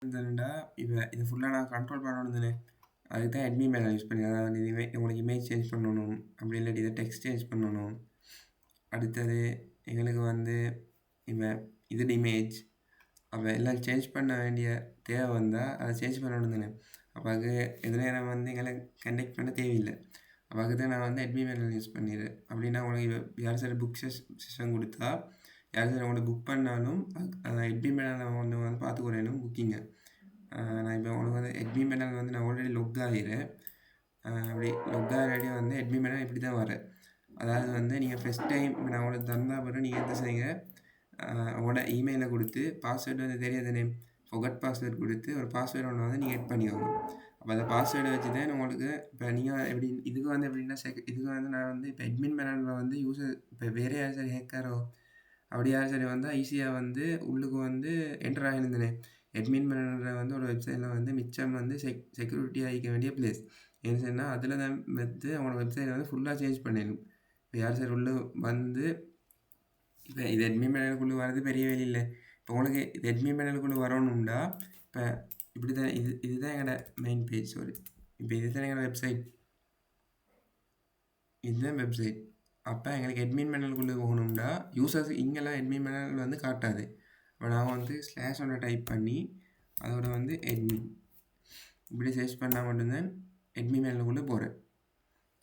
இருந்ததுண்டா, இத ஃபுல்லா நான் கண்ட்ரோல் பண்ணணும் தானே! அதுக்கு தான் அட்மின் பேனல் யூஸ் பண்ணி அதாவது உங்களுக்கு இமேஜ் சேஞ்ச் பண்ணணும். அப்படி இல்லாட்டி இத டெக்ஸ்ட் சேஞ்ச் பண்ணணும். அடுத்தது எங்களுக்கு வந்து இவ இது இமேஜ் அப்ப எல்லாம் சேஞ்ச் பண்ண வேண்டிய தேவை வந்தா, அத சேஞ்ச் பண்ணணும் தானே! அப்ப அதுக்கு எதுலேயும் வந்து எங்கள கனெக்ட் பண்ண தேவையில்ல. அப்ப அதுக்கு தான் நான் வந்து அட்மின் பேனல் யூஸ் பண்ணிடுறேன். அப்படின்னா உங்களுக்கு யார் சரி புக் செஷன் குடுத்தா, யார் சரி உங்கள்ட்ட புக் பண்ணாலும் அட்மின் பேனல்ல வந்து பார்த்துக்குறேனும் புக்கிங்க. நான் இப்போ உங்களுக்கு வந்து அட்மின் பேனல் வந்து நான் ஆல்ரெடி லொக் ஆகிறேன். அப்படி லொக் ஆகிற வந்து அட்மின் பேனல் இப்படி தான் வரேன். அதாவது வந்து நீங்கள் ஃபர்ஸ்ட் டைம் நான் உங்களுக்கு தந்தா பிறகு நீங்கள் என்ன செய்யுங்க, உங்களோட இமெயிலை கொடுத்து பாஸ்வேர்டு வந்து தெரியாத நேம் ஃபொகட் பாஸ்வேர்டு கொடுத்து ஒரு பாஸ்வேர்டு ஒன்று வந்து நீங்கள் எட் பண்ணிக்கோங்க. அப்போ அந்த பாஸ்வேர்டை வச்சு தான் உங்களுக்கு இப்போ நீங்கள் எப்படி இதுக்கு வந்து எப்படின்னா இதுக்கு வந்து நான் வந்து இப்போ அட்மின் பேனலில் வந்து யூஸர் இப்போ வேறு யார் சரி ஹேக்கரோ அப்படி யார் சரி வந்தால் ஈஸியாக வந்து உள்ளுக்கு வந்து என்டர் ஆகிருந்தேனே. அட்மின் பேனலில் வந்து ஒரு வெப்சைட்டில் வந்து மிச்சம் வந்து செக்யூரிட்டி ஆகிக்க வேண்டிய பிளேஸ் ஏன்னு சொன்னால் அதில் தான் வந்து அவங்களோட வெப்சைட்டை வந்து ஃபுல்லாக சேஞ்ச் பண்ணிடணும். இப்போ யார் சார் உள்ளே வந்து இப்போ இது அட்மின் பேனலுக்குள்ளே வர்றது பெரிய வேலை இல்லை. இப்போ உங்களுக்கு இது அட்மின் பேனலுக்குள்ளே வரணும்னா இப்போ இப்படி தான் இதுதான் எங்களோட மெயின் பேஜ். சாரி, இப்போ இதுதான் எங்களோட வெப்சைட். இதுதான் வெப்சைட். அப்போ எங்களுக்கு அட்மின் பேனலுக்குள்ளே போகணும்னா யூசர்ஸ் இங்கெல்லாம் அட்மின் பேனல் வந்து காட்டாது. இப்போ நான் வந்து ஸ்லாஷ் ஒன்று டைப் பண்ணி அதோட வந்து அட்மின் இப்படி சர்ச் பண்ணால் மட்டும்தான் அட்மின் பேனலுக்குள்ளே போகிறேன்.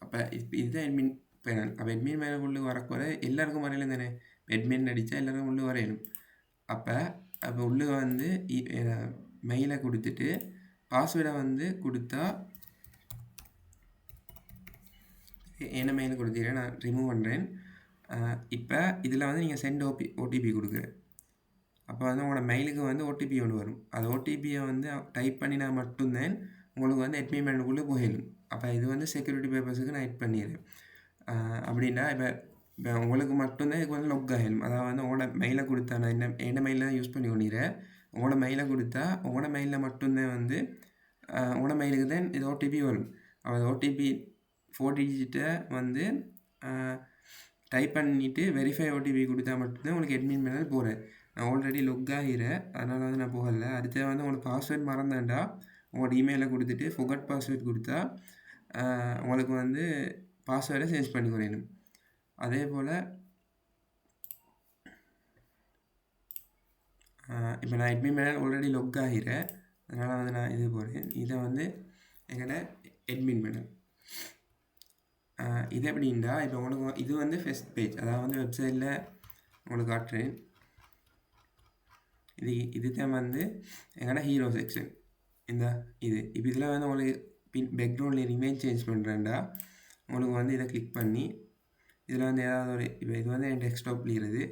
அப்போ இப்போ இதுதான் அட்மின் பேனல். அப்போ அட்மின் பேனலுக்குள்ளே வரக்குற எல்லாருக்கும் வரையிலும் தானே அட்மின் அடித்தா எல்லாருக்கும் உள்ளே வரையணும். அப்போ உள்ளே வந்து மெயிலை கொடுத்துட்டு பாஸ்வேர்டை வந்து கொடுத்தா என்ன மெயில் கொடுத்தீங்கன்னா நான் ரிமூவ் பண்ணுறேன். இப்போ இதில் வந்து நீங்கள் சென்ட் ஓடிபி கொடுக்குறேன். அப்போ வந்து உங்களோட மெயிலுக்கு வந்து ஓடிபி ஒன்று வரும். அது ஓடிபியை வந்து டைப் பண்ணினா மட்டும்தான் உங்களுக்கு வந்து அட்மின் பேனலுக்குள்ளே போயிடும். அப்போ இது வந்து செக்யூரிட்டி பர்பஸுக்கு நான் எட் பண்ணிடுறேன். அப்படின்னா இப்போ உங்களுக்கு மட்டும்தான் இதுக்கு வந்து லொக் ஆகிடும். அதாவது வந்து உங்களோட மெயிலை கொடுத்தா நான் என்ன மெயிலில் தான் யூஸ் பண்ணி கொண்டிருக்கிறேன். உங்களோட மெயிலை கொடுத்தா உங்களோட மெயிலில் மட்டும்தான் வந்து உங்களோட மெயிலுக்கு தான் இது ஓடிபி வரும். அது ஓடிபி 4 டிஜிட்டை வந்து டைப் பண்ணிவிட்டு வெரிஃபை ஓடிபி கொடுத்தா மட்டும்தான் உங்களுக்கு அட்மின் பேனல் போகிறேன். நான் ஆல்ரெடி லொக் ஆகிறேன், அதனால் வந்து நான் போகலை. அடுத்தது வந்து உங்களுக்கு பாஸ்வேர்ட் மறந்தாண்டா உங்களோட இமெயிலை கொடுத்துட்டு ஃபொகட் பாஸ்வேர்ட் கொடுத்தா உங்களுக்கு வந்து பாஸ்வேர்டை சேஞ்ச் பண்ணி குறையணும். அதே போல் இப்போ நான் அட்மின் பேனல் ஆல்ரெடி லொக் ஆகிறேன், அதனால் வந்து நான் இது போகிறேன். இதை வந்து எங்களோட அட்மின் பேனல் இது எப்படின்னா இப்போ உங்களுக்கு இது வந்து ஃபர்ஸ்ட் பேஜ், அதாவது வந்து வெப்சைட்டில் உங்களுக்கு காட்டுறேன். இதுதான் வந்து எங்களோட ஹீரோ செக்ஷன். இது இப்போ இதில் வந்து உங்களுக்கு பேக்ரவுண்டில் இமேஜ் சேஞ்ச் பண்ணுறேன்டா உங்களுக்கு வந்து இதை கிளிக் பண்ணி இதில் வந்து ஏதாவது ஒரு இப்போ இது வந்து என் டெஸ்க்டாப்ல இருக்குது.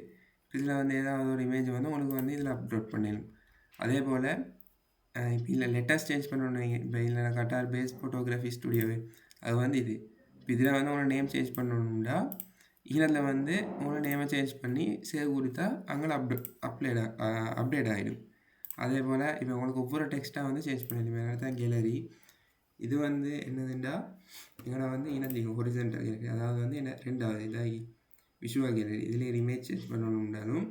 இதில் வந்து ஏதாவது ஒரு இமேஜ் வந்து உங்களுக்கு வந்து இதில் அப்லோட் பண்ணிடணும். அதே போல் இப்போ இல்லை லெட்டர்ஸ் சேஞ்ச் பண்ணணும். இப்போ இதில் கட்டார் பேஸ் ஃபோட்டோகிராஃபி ஸ்டுடியோவு அது வந்து இது. இப்போ இதில் வந்து உங்களோட நேம் சேஞ்ச் பண்ணணும்னா இதில் வந்து உங்களோட நேமை சேஞ்ச் பண்ணி சேவ் கொடுத்தா அங்கே அப்டேட் ஆகிடும். அதே போல் இப்போ உங்களுக்கு ஒவ்வொரு டெக்ஸ்ட்டாக வந்து சேஞ்ச் பண்ணிடுவேன். அதனால தான் கேலரி இது வந்து என்னதுண்டா எங்களை வந்து இனத்திங்க ஹொரிசன்டல் கேலரி, அதாவது வந்து என்ன ரெண்டாவது இதாகி விஷுவல் கேலரி. இதில் இமேஜ் சேஞ்ச் பண்ணணும்னாலும்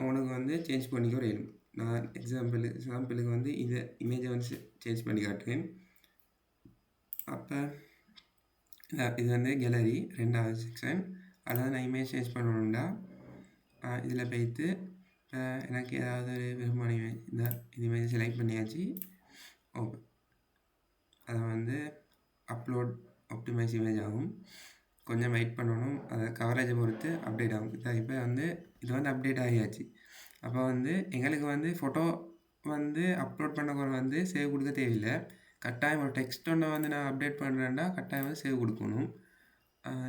உங்களுக்கு வந்து சேஞ்ச் பண்ணிக்க வரையணும். நான் எக்ஸாம்பிளுக்கு வந்து இதை இமேஜை வந்து சேஞ்ச் பண்ணி காட்டுறேன். அப்போ இது வந்து கேலரி ரெண்டாவது செக்ஷன். அதாவது நான் இமேஜ் சேஞ்ச் பண்ணணும்னா இதில் போய்த்து எனக்கு ஏதாவது ஒரு விரும்பமான இமேஜ் இந்த இமேஜ் செலக்ட் பண்ணியாச்சு. ஓகே, அதை வந்து அப்லோட் ஆப்டிமைஸ் இமேஜ் ஆகும். கொஞ்சம் வெயிட் பண்ணணும், அதை கவரேஜை பொறுத்து அப்டேட் ஆகும். இப்போ வந்து இது வந்து அப்டேட் ஆகியாச்சு. அப்போ வந்து எங்களுக்கு வந்து ஃபோட்டோ வந்து அப்லோட் பண்ண வந்து சேவ் கொடுக்க தேவையில்லை. கட்டாயம் ஒரு டெக்ஸ்ட் ஒன்று வந்து நான் அப்டேட் பண்ணுறேன்னா கட்டாயம் வந்து சேவ் கொடுக்கணும்.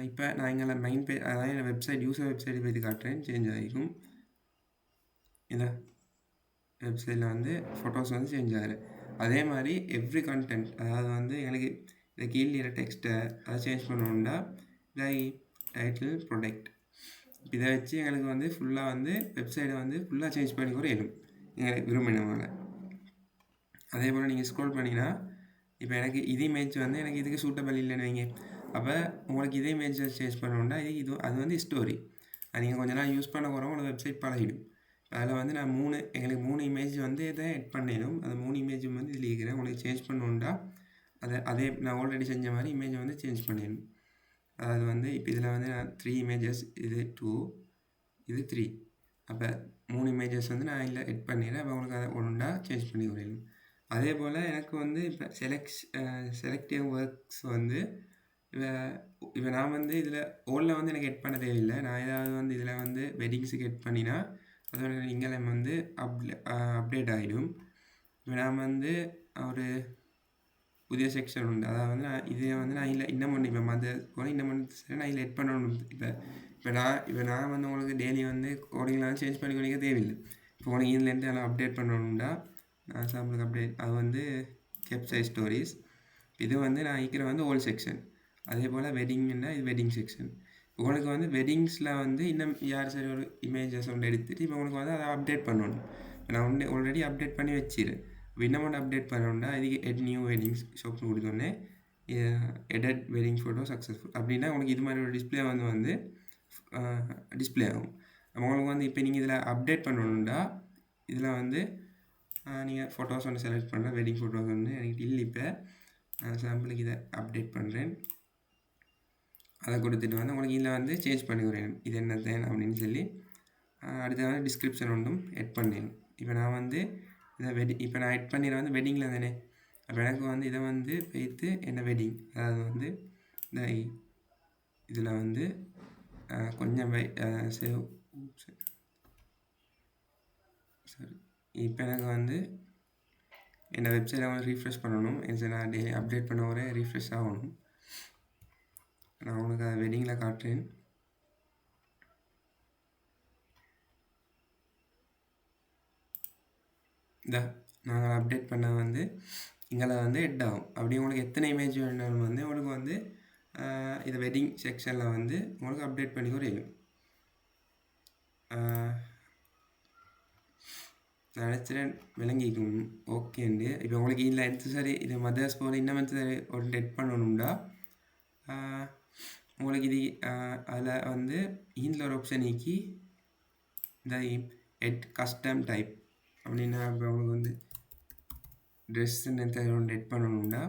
இப்போ நான் எங்களை மெயின் பேஜ் அதாவது என் வெப்சைட் யூசர் வெப்சைட் பற்றி காட்டுறேன். சேஞ்ச் ஆகிக்கும். இதை வெப்சைட்டில் வந்து ஃபோட்டோஸ் வந்து சேஞ்ச் ஆகுது. அதே மாதிரி எவ்ரி கண்டென்ட், அதாவது வந்து எனக்கு இந்த கீழே டெக்ஸ்ட்டை அதை சேஞ்ச் பண்ணணும்னா டைட்டில் ப்ரொடக்ட் இதை வச்சு எங்களுக்கு வந்து ஃபுல்லாக வந்து வெப்சைட்டை வந்து ஃபுல்லாக சேஞ்ச் பண்ணி கூட இயலும் எங்களுக்கு விரும்பினவங்கள. அதே போல் நீங்கள் ஸ்க்ரோல் பண்ணிங்கன்னா இப்போ எனக்கு இது இமேஜ் வந்து எனக்கு இதுக்கு சூட்டபிள் இல்லைன்னு வைங்க. அப்போ உங்களுக்கு இதே இமேஜை சேஞ்ச் பண்ணணும்னா அது வந்து ஸ்டோரி. அது நீங்கள் கொஞ்ச நாள் யூஸ் பண்ண போகிறோம் உங்களுக்கு வெப்சைட் பழகிடும். அதில் வந்து நான் எங்களுக்கு 3 இமேஜ் வந்து இதை எட் பண்ணிடும். அந்த 3 இமேஜும் வந்து இதில் இருக்கிறேன். உங்களுக்கு சேஞ்ச் பண்ணணுன்னா அதே நான் ஆல்ரெடி செஞ்ச மாதிரி இமேஜை வந்து சேஞ்ச் பண்ணிடணும். அதாவது வந்து இப்போ இதில் வந்து நான் 3 இமேஜஸ், இது 2, இது 3. அப்போ 3 இமேஜஸ் வந்து நான் இதில் எட் பண்ணிடுறேன். அப்போ உங்களுக்கு அதை ஒன்றா சேஞ்ச் பண்ணி விடணும். அதே போல் எனக்கு வந்து இப்போ செலக்டிவ் ஒர்க்ஸ் வந்து இப்போ நான் வந்து இதில் ஓலில் வந்து எனக்கு எட் பண்ண தேவையில்லை. நான் ஏதாவது வந்து இதில் வந்து வெட்டிங்ஸுக்கு எட் பண்ணினா அதோட இங்கே வந்து அப்டேட் ஆகிடும். இப்போ நான் வந்து ஒரு புதிய செக்ஷன் உண்டு. அதாவது வந்து இதை வந்து நான் இல்லை இன்னும் ஒன்று இப்போ போல இன்னும் ஒன்று நான் இதில் எட் பண்ணணும். இப்போ நான் வந்து உங்களுக்கு டெய்லி வந்து கோடிங்லாம் சேஞ்ச் பண்ணி கொடுக்க தேவையில்லை. இப்போ உங்களுக்கு இதுலேருந்து எல்லாம் அப்டேட் பண்ணணும்னா நான் சாம்பிளுக்கு அப்டேட் அது வந்து வெப்சைட் ஸ்டோரிஸ். இது வந்து நான் இருக்கிற வந்து ஓல்ட் செக்ஷன். அதே போல் வெட்டிங்னா இது வெட்டிங் செக்ஷன். உங்களுக்கு வந்து வெட்டிங்ஸில் வந்து இன்னும் யார் சரி ஒரு இமேஜஸ் ஒன்று எடுத்துகிட்டு இப்போ உங்களுக்கு வந்து அதை அப்டேட் பண்ணணும். நான் ஆல்ரெடி அப்டேட் பண்ணி வச்சிருக்கேன். இன்னும் ஒன்று அப்டேட் பண்ணணும்னா இதுக்கு எட் நியூ வெட்டிங்ஸ் ஷாப்னு கொடுத்தோன்னே எடட் வெட்டிங் ஃபோட்டோ சக்ஸஸ்ஃபுல் அப்படின்னா உங்களுக்கு இது மாதிரி ஒரு டிஸ்பிளே வந்து டிஸ்பிளே ஆகும். உங்களுக்கு வந்து இப்போ நீங்கள் இதில் அப்டேட் பண்ணணுன்னா இதில் வந்து நீங்கள் ஃபோட்டோஸ் ஒன்று செலக்ட் பண்ணுறேன். வெட்டிங் ஃபோட்டோஸ் ஒன்று எனக்கு இல்லை. இப்போ சாம்பிளுக்கு இதை அப்டேட் பண்ணுறேன். அதை கொடுத்துட்டு வந்து உங்களுக்கு இதில் வந்து சேஞ்ச் பண்ணி விடுறேன். இது என்னத்தேன் அப்படின்னு சொல்லி அடுத்த வந்து டிஸ்கிரிப்ஷன் ஒன்றும் எட் பண்ணிடணும். இப்போ நான் வந்து இதை இப்போ நான் எட் பண்ணிடுற வந்து வெட்டிங்கில் தானே. அப்போ எனக்கு வந்து இதை வந்து வைத்து என்ன வெட்டிங் அதாவது வந்து இந்த இதில் வந்து கொஞ்சம் சேவ் சரி. இப்போ எனக்கு வந்து என்ன வெப்சைட்டை வந்து ரீஃப்ரெஷ் பண்ணணும். நான் டெய்லி அப்டேட் பண்ண வரை ரீஃப்ரெஷ் ஆகணும். நான் உங்களுக்கு அதை வெட்டிங்கில் காட்டுறேன். நாங்கள் அப்டேட் பண்ண வந்து இங்கே வந்து எட் ஆகும். அப்படி உங்களுக்கு எத்தனை இமேஜ் வேணாலும் வந்து உங்களுக்கு வந்து இதை வெட்டிங் செக்ஷனில் வந்து உங்களுக்கு அப்டேட் பண்ணி குறையும். நினச்சிட்டேன் விளங்கிக்கும் ஓகேண்டு. இப்போ உங்களுக்கு இதில் எடுத்து சரி இது மதர்ஸ் போல் இன்னும் வந்து ஒரு எட் பண்ணணும்டா உங்களுக்கு இது அதில் வந்து இதில் ஒரு ஆப்ஷன் நீக்கி இந்த எட் கஸ்டம் டைப் அப்படின்னா இப்போ உங்களுக்கு வந்து ட்ரெஸ்ஸுன்னு ஒன்று எட் பண்ணணும்னா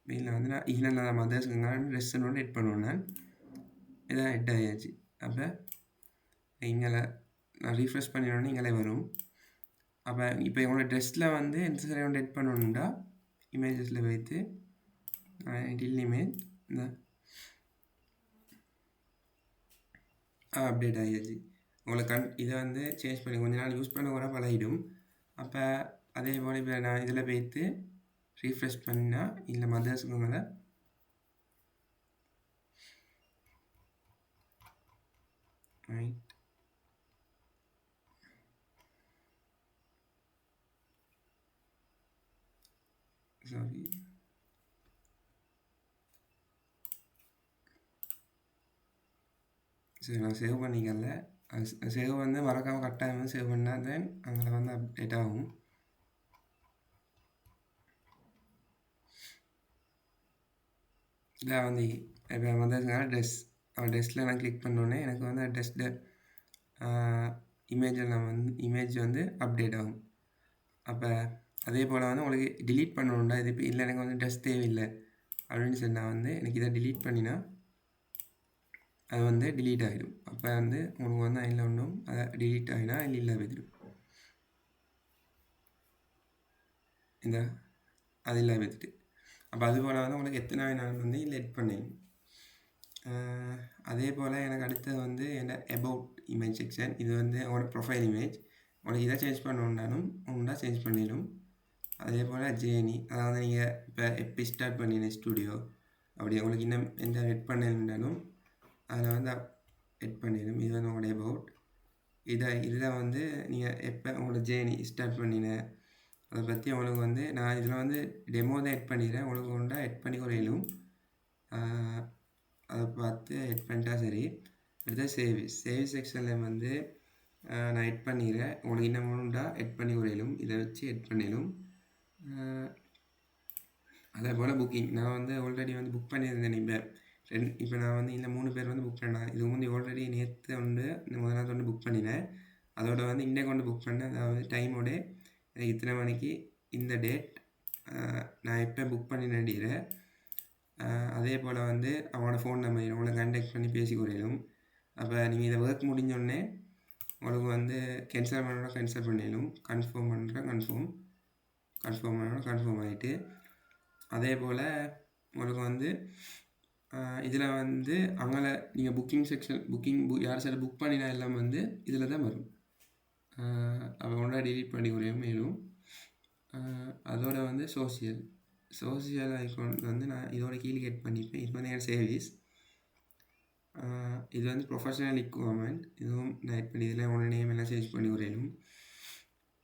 இதில் வந்து நான் மதர்ஸுங்க ட்ரெஸ்ஸுன்னு ஒன்று எட் பண்ணுவேன். நான் இதான் எட் ஆகியாச்சு. அப்போ இங்கே நான் ரீஃப்ரெஷ் பண்ணிடணும்னு இங்கே வரும். அப்போ இப்போ இவங்களோட ட்ரெஸ்ஸில் வந்து சரி ஒன்று எட் பண்ணணும்னா இமேஜஸில் வைத்து டில் இமேஜ் இந்த அப்டேட் ஆகியாச்சு. உங்களுக்கு இதை வந்து சேஞ்ச் பண்ணி கொஞ்ச நாள் யூஸ் பண்ண கூட பழகிடும். அப்போ அதே போல் இப்போ நான் இதில் வைத்து ரீஃப்ரெஷ் பண்ணால் இல்லை மதர்ஸுங்களை ரைட் சாரி சரி நான் சேவ் பண்ணிக்கல. சேவ் வந்து மறக்காமல் கட்டாயம் வந்து சேவ் பண்ணால் தென் அங்கே வந்து அப்டேட் ஆகும். இதில் வந்து இப்போ வந்து ட்ரெஸ்ஸில் நான் கிளிக் பண்ணோன்னே எனக்கு வந்து ட்ரெஸ்ஸில் இமேஜ் வந்து அப்டேட் ஆகும். அப்போ அதே போல் வந்து உங்களுக்கு டிலீட் பண்ணணும்டா இது இப்போ இல்லை எனக்கு வந்து ட்ரெஸ் தேவையில்லை அப்படின்னு சொன்னால் வந்து எனக்கு இதை டிலீட் பண்ணினா அது வந்து டிலீட் ஆகிடும். அப்போ வந்து உங்களுக்கு வந்து அதில் ஒன்றும் அதை டிலீட் ஆகினா அதில் இல்லை வைத்திடும். இந்த அது இல்லை வைத்துட்டு அப்போ அது போல் வந்து உங்களுக்கு எத்தனை நாள் வந்து இதில் எட் பண்ணிடணும். அதே போல் எனக்கு அடுத்தது வந்து என்ன அபவுட் இமேஜ் செக்ஷன். இது வந்து உங்களோட ப்ரொஃபைல் இமேஜ். உங்களுக்கு இதை சேஞ்ச் பண்ணணுன்னாலும் ஒன்றா சேஞ்ச் பண்ணிடும். அதே போல் ஜேர்னி அதாவது நீங்கள் இப்போ எப்படி ஸ்டார்ட் பண்ணின ஸ்டூடியோ அப்படி உங்களுக்கு இன்னும் எந்த எட் பண்ணணுன்னாலும் அதில் வந்து எட் பண்ணிடும். இது வந்து உங்களுடைய அபவுட் இதில் வந்து நீங்கள் எப்போ உங்களோட ஜேர்னி ஸ்டார்ட் பண்ணின அதை பற்றி உங்களுக்கு வந்து நான் இதில் வந்து டெமோ தான் எட் பண்ணிடுறேன். உங்களுக்கு ஒன்றா எட் பண்ணி குறையிலும் அதை பார்த்து எட் பண்ணிட்டா சரி. அடுத்த சேவிஸ் செக்ஷனில் வந்து நான் எட் பண்ணிடுறேன். உங்களுக்கு இன்னும் ஒன்றா எட் பண்ணி குறையிலும் இதை வச்சு எட் பண்ணிடும். அதே போல் புக்கிங் நான் வந்து ஆல்ரெடி வந்து புக் பண்ணியிருந்தேன். இப்போ நான் வந்து இந்த 3 பேர் வந்து புக் பண்ணேன். இது வந்து ஆல்ரெடி நேற்று வந்து இந்த முதல் நாள் வந்து புக் பண்ணினேன். அதோட வந்து இன்றைக்கு கொண்டு புக் பண்ணேன். அதாவது டைமோட எனக்கு இத்தனை மணிக்கு இந்த டேட் நான் எப்போ புக் பண்ணி நடிகிறேன். அதே போல் வந்து அவனோட ஃபோன் நம்பர் உங்களை கான்டாக்ட் பண்ணி பேசி குறையிலும். அப்போ நீங்கள் இதை ஒர்க் முடிஞ்சோடனே உங்களுக்கு வந்து கேன்சல் பண்ணணும், கேன்சல் பண்ணிடணும். கன்ஃபார்ம் பண்ணுறேன், கன்ஃபார்ம் பண்ணணும், கன்ஃபார்ம் ஆகிட்டு அதே போல் உங்களுக்கு வந்து இதில் வந்து அங்கே நீங்கள் புக்கிங் செக்ஷன் யார் சில புக் பண்ணினா எல்லாம் வந்து இதில் தான் வரும். அப்போ ஒன்றா டிலீட் பண்ணி குறையும். மேலும் அதோட வந்து சோசியல் ஐக்கான் வந்து நான் இதோட கீழே கெட் பண்ணிப்பேன். இது வந்து என் சர்வீஸ். இது வந்து ப்ரொஃபஷனல் இக்குவமெண்ட். இதுவும் நான் எட் பண்ணி இதில் உங்களோட நேம் எல்லாம் சேஞ்ச் பண்ணி குறையணும்.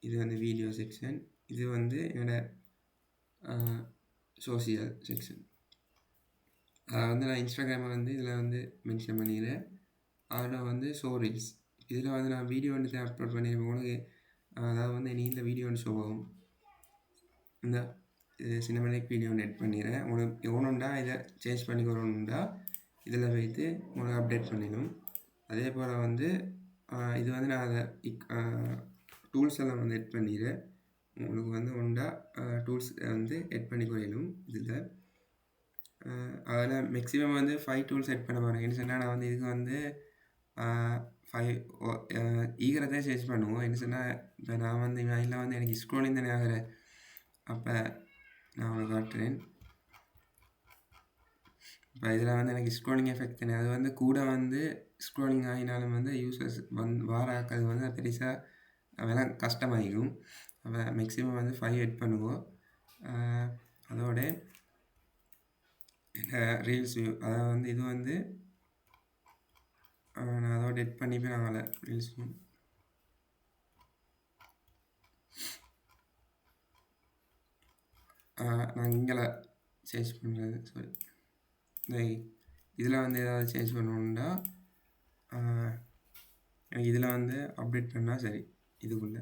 இது வந்து வீடியோ செக்ஷன். இது வந்து என்னோட சோசியல் செக்ஷன். அதை வந்து நான் இன்ஸ்டாகிராமை வந்து இதில் வந்து மென்ஷன் பண்ணிக்கிறேன். அதில் வந்து ரீல்ஸ் இதில் வந்து நான் வீடியோ வந்து அப்லோட் பண்ணியிருப்பேன். உங்களுக்கு அதாவது வந்து நீ இந்த வீடியோ வந்து ஷோ ஆகும். இந்த சினிமாட்டிக் வீடியோ எட் பண்ணிடுறேன். உங்களுக்கு எவ்வளோண்டா இதை சேஞ்ச் பண்ணிக்கிறோம்டா இதில் வைத்து உங்களுக்கு அப்டேட் பண்ணிடும். அதே போல் வந்து இது வந்து நான் அதை டூல்ஸ் எல்லாம் வந்து எட் பண்ணிடுறேன். உங்களுக்கு வந்து ஒன்றா டூல்ஸ் வந்து எட் பண்ணி குறையணும். இதில் அதில் மேக்ஸிமம் வந்து 5 டூல்ஸ் எட் பண்ண போகிறேன். என்ன சொன்னால் நான் வந்து இதுக்கு வந்து 5 ஈகரத்தை சேஞ்ச் பண்ணுவோம். என்ன சொன்னால் இப்போ நான் வந்து இதில் வந்து எனக்கு ஸ்க்ரோலிங் தானே ஆகிறேன். அப்போ நான் உங்களுக்கு காட்டுறேன். இப்போ இதில் வந்து எனக்கு ஸ்க்ரோலிங் எஃபெக்ட் தானே, அது வந்து கூட வந்து ஸ்க்ரோலிங் ஆகினாலும் வந்து யூசர்ஸ் வாராக்கிறது வந்து பெருசாக வேலை கஷ்டமாகிடும். அப்போ மேக்ஸிமம் வந்து 5 எட் பண்ணுவோம். அதோட ரீல்ஸ் வியூ அதாவது வந்து இது வந்து நான் அதோட எட் பண்ணிப்பேன். நாங்கள் ரீல்ஸ் வியூ நான் இங்கே சேஞ்ச் பண்ணுறது. சாரி, இதில் வந்து ஏதாவது சேஞ்ச் பண்ணணுன்னா எனக்கு இதில் வந்து அப்டேட் பண்ணால் சரி. இதுக்குள்ளே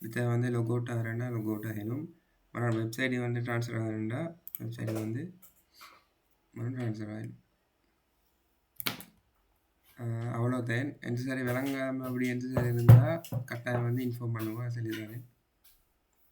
இதை வந்து லொக் அவுட் ஆகிறேன்னா லொக் அவுட் ஆகிடும். மறுநாள் வெப்சைட்டு வந்து ட்ரான்ஸ்ஃபர் ஆகிறேன்டா வெப்சைட்டு வந்து மறுநாள் ட்ரான்ஸ்ஃபர் ஆகிடும். அவ்வளோதான். எந்த சரி விளங்காமல் அப்படி எந்த சரி இருந்தால் கட்டாயம் வந்து இன்ஃபார்ம் பண்ணுவோம். சொல்லிடுறேன்.